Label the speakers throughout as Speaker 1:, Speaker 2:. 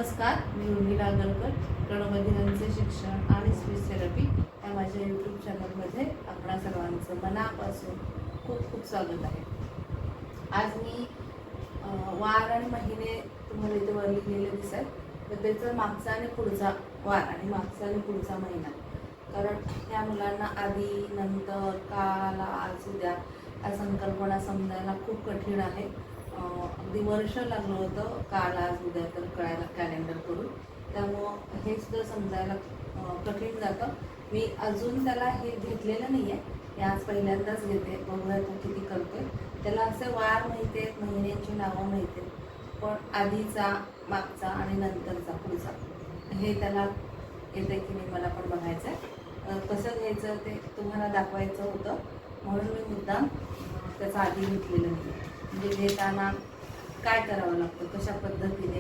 Speaker 1: नमस्कार, मी उर्मिला आगरकर. प्रणवदिनांचे शिक्षण आणि स्पीच थेरपी या माझ्या यूट्यूब चॅनलमध्ये आपणा सर्वांचं मनापासून खूप खूप स्वागत आहे. आज मी वार आणि महिने तुम्हाला इथे वर लिहिलेले दिसत, तर त्याचा मागचा आणि पुढचा वार आणि मागचा आणि पुढचा महिना, कारण ह्या मुलांना आधी नंतर काल आज उद्या या संकल्पना समजायला खूप कठीण आहे. अगदी वर्ष लागलं होतं काल आज उद्या तर कळायला कॅलेंडर करून, त्यामुळं हे सुद्धा समजायला कठीण जातं. मी अजून त्याला हे घेतलेलं नाही आहे, मी आज पहिल्यांदाच घेते, बघूया तो किती करतोय. त्याला असे वार माहिती आहेत, महिन्यांची नावं माहिती आहेत, पण आधीचा मागचा आणि नंतरचा पुढचा हे त्याला येते की नाही मला पण बघायचं आहे. कसं घ्यायचं ते तुम्हाला दाखवायचं होतं, म्हणून मी मुद्दाम त्याचा आधी घेतलेलं नाही. म्हणजे घेताना काय करावं लागतं, कशा पद्धतीने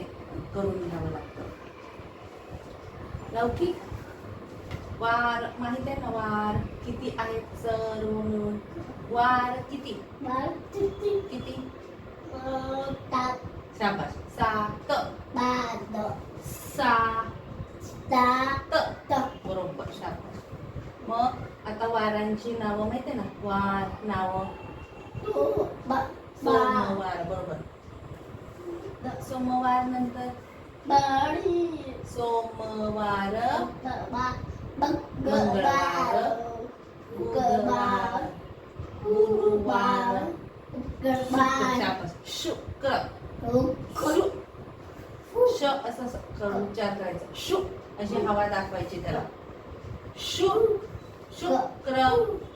Speaker 1: करून घ्यावं लागतं. लौकिक वार माहिती आहे ना, वार किती आहेत सर्व मिळून? वार किती किती? शाबास. 7 बरोबर, शाबास. मग आता वारांची नावं माहिती आहे ना, वार नावं सोमवार, बरोबर. सोमवार नंतर सोमवार, मंगळवार, बुधवार, गुरुवार, शुक्र. श असं उच्चार करायचा, शु अशी हवा दाखवायची त्याला. शुक्रवार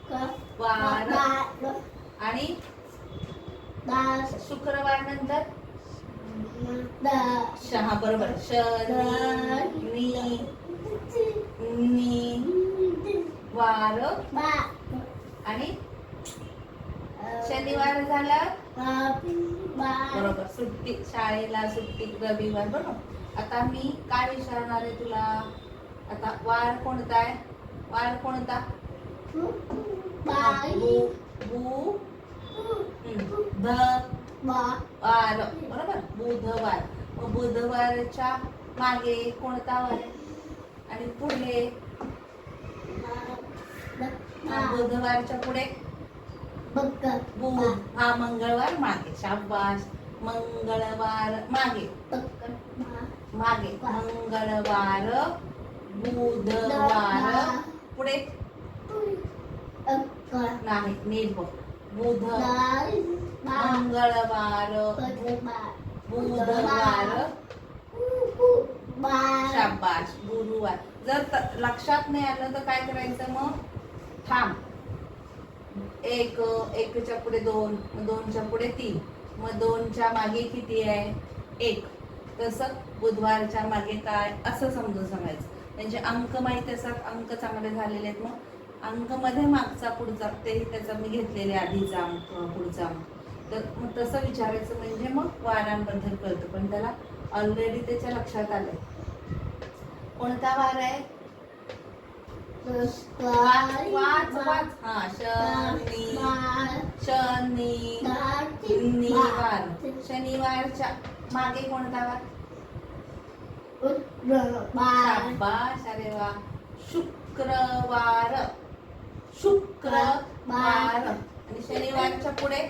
Speaker 1: आणि शुक्रवार नंतर शहा, बरोबर. वार आणि शनिवार झाला, बरोबर. सुट्टी, शाळेला सुट्टी, रविवार, बरोबर. आता मी काय विचारणार आहे तुला, आता वार कोणता आहे? वार कोणता? बुधवार, बरोबर. बुधवार. मग बुधवारच्या मागे कोणता वार आहे आणि पुढे? बुधवारच्या पुढे बुध. हा मंगळवार मागे, शाबास. मंगळवार मागे, मागे. मंगळवार, बुधवार पुढे नाही, नीट बघ. मंगळवार, बुधवार, शाबास. गुरुवार. जर लक्षात नाही आलं तर काय करायचं, मग थांब. एकच्या पुढे 2, 2च्या पुढे 3, मग 2च्या मागे किती आहे? 1. तसं बुधवारच्या मागे काय असं समजून सांगायचं. त्यांचे अंक माहिती असतात, अंक चांगले झालेले आहेत, मग अंक मध्ये मागचा पुढचा ते त्याचा मी घेतलेले, आधीचा अंक पुढचा अंक, तर मग तसं विचारायचं, म्हणजे मग वारांबद्दल कळतं. पण त्याला ऑलरेडी त्याच्या लक्षात आलंय. कोणता वार आहे? शनिवार. शनिवारच्या मागे कोणता वार? शाबास, अरे वा. शुक्रवार. शुक्रवार. आणि शनिवारच्या पुढे?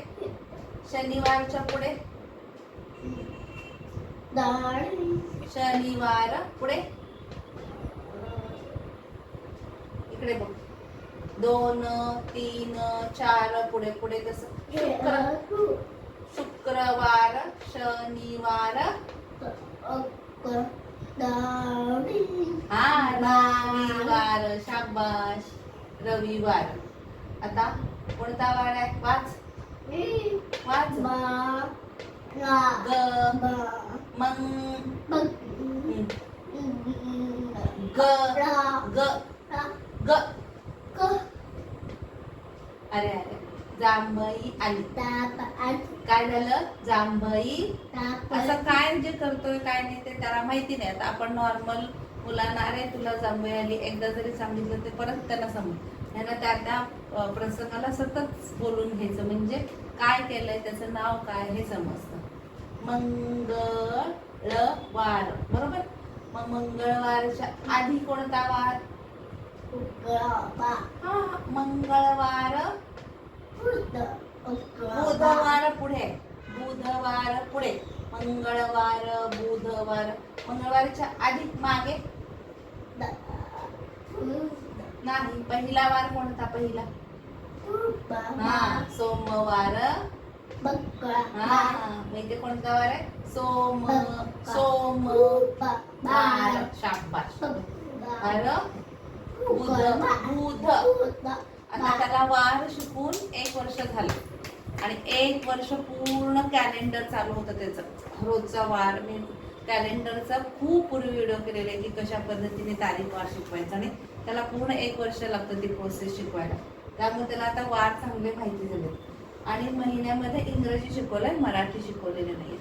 Speaker 1: शनिवारच्या पुढे शनिवार पुढे इकडे बघ, 2, 3, 4 पुढे पुढे कसं? शुक्रवार, शनिवार, हा रविवार, शाबास. रविवार. आता कोणता वार आहे? वाच. अरे अरे, जांभई आली. काय झालं? जांभई. असं काय जे करतोय काय नाही ते त्याला माहिती नाही. आता आपण नॉर्मल मुलांना अरे तुला जांभई आली एकदा जरी सांगितलं ते परत त्यांना समजतं. त्यांना त्या प्रसंगाला सतत बोलून घ्यायचं, म्हणजे काय केलंय, त्याचं नाव काय हे समजतं. मंगळवार. बरोबर. मग मंगळवारच्या आधी कोणता वार? हा, मंगळवार. बुधवार पुढे. बुधवार पुढे. मंगळवार, बुधवार. मंगळवारच्या आधी मागे नाही. पहिला वार कोणता? पहिला हा, सोमवार. हा, इथे कोणता वार आहे? सोमवार. शाबाश. बुध. आता त्याला वार शिकून 1 वर्ष झालं आणि 1 वर्ष पूर्ण कॅलेंडर चालू होतं त्याचं. रोजचा वार मी कॅलेंडरचा खूप पूर्वी व्हिडिओ केलेले की कशा पद्धतीने तारीख वार शिकवायचा आणि त्याला पूर्ण 1 वर्ष लागतं ती प्रोसेस शिकवायला. त्यामुळे त्याला आता वार चांगले माहिती झाले आणि महिन्यामध्ये इंग्रजी शिकवलंय, मराठी शिकवलेले नाही.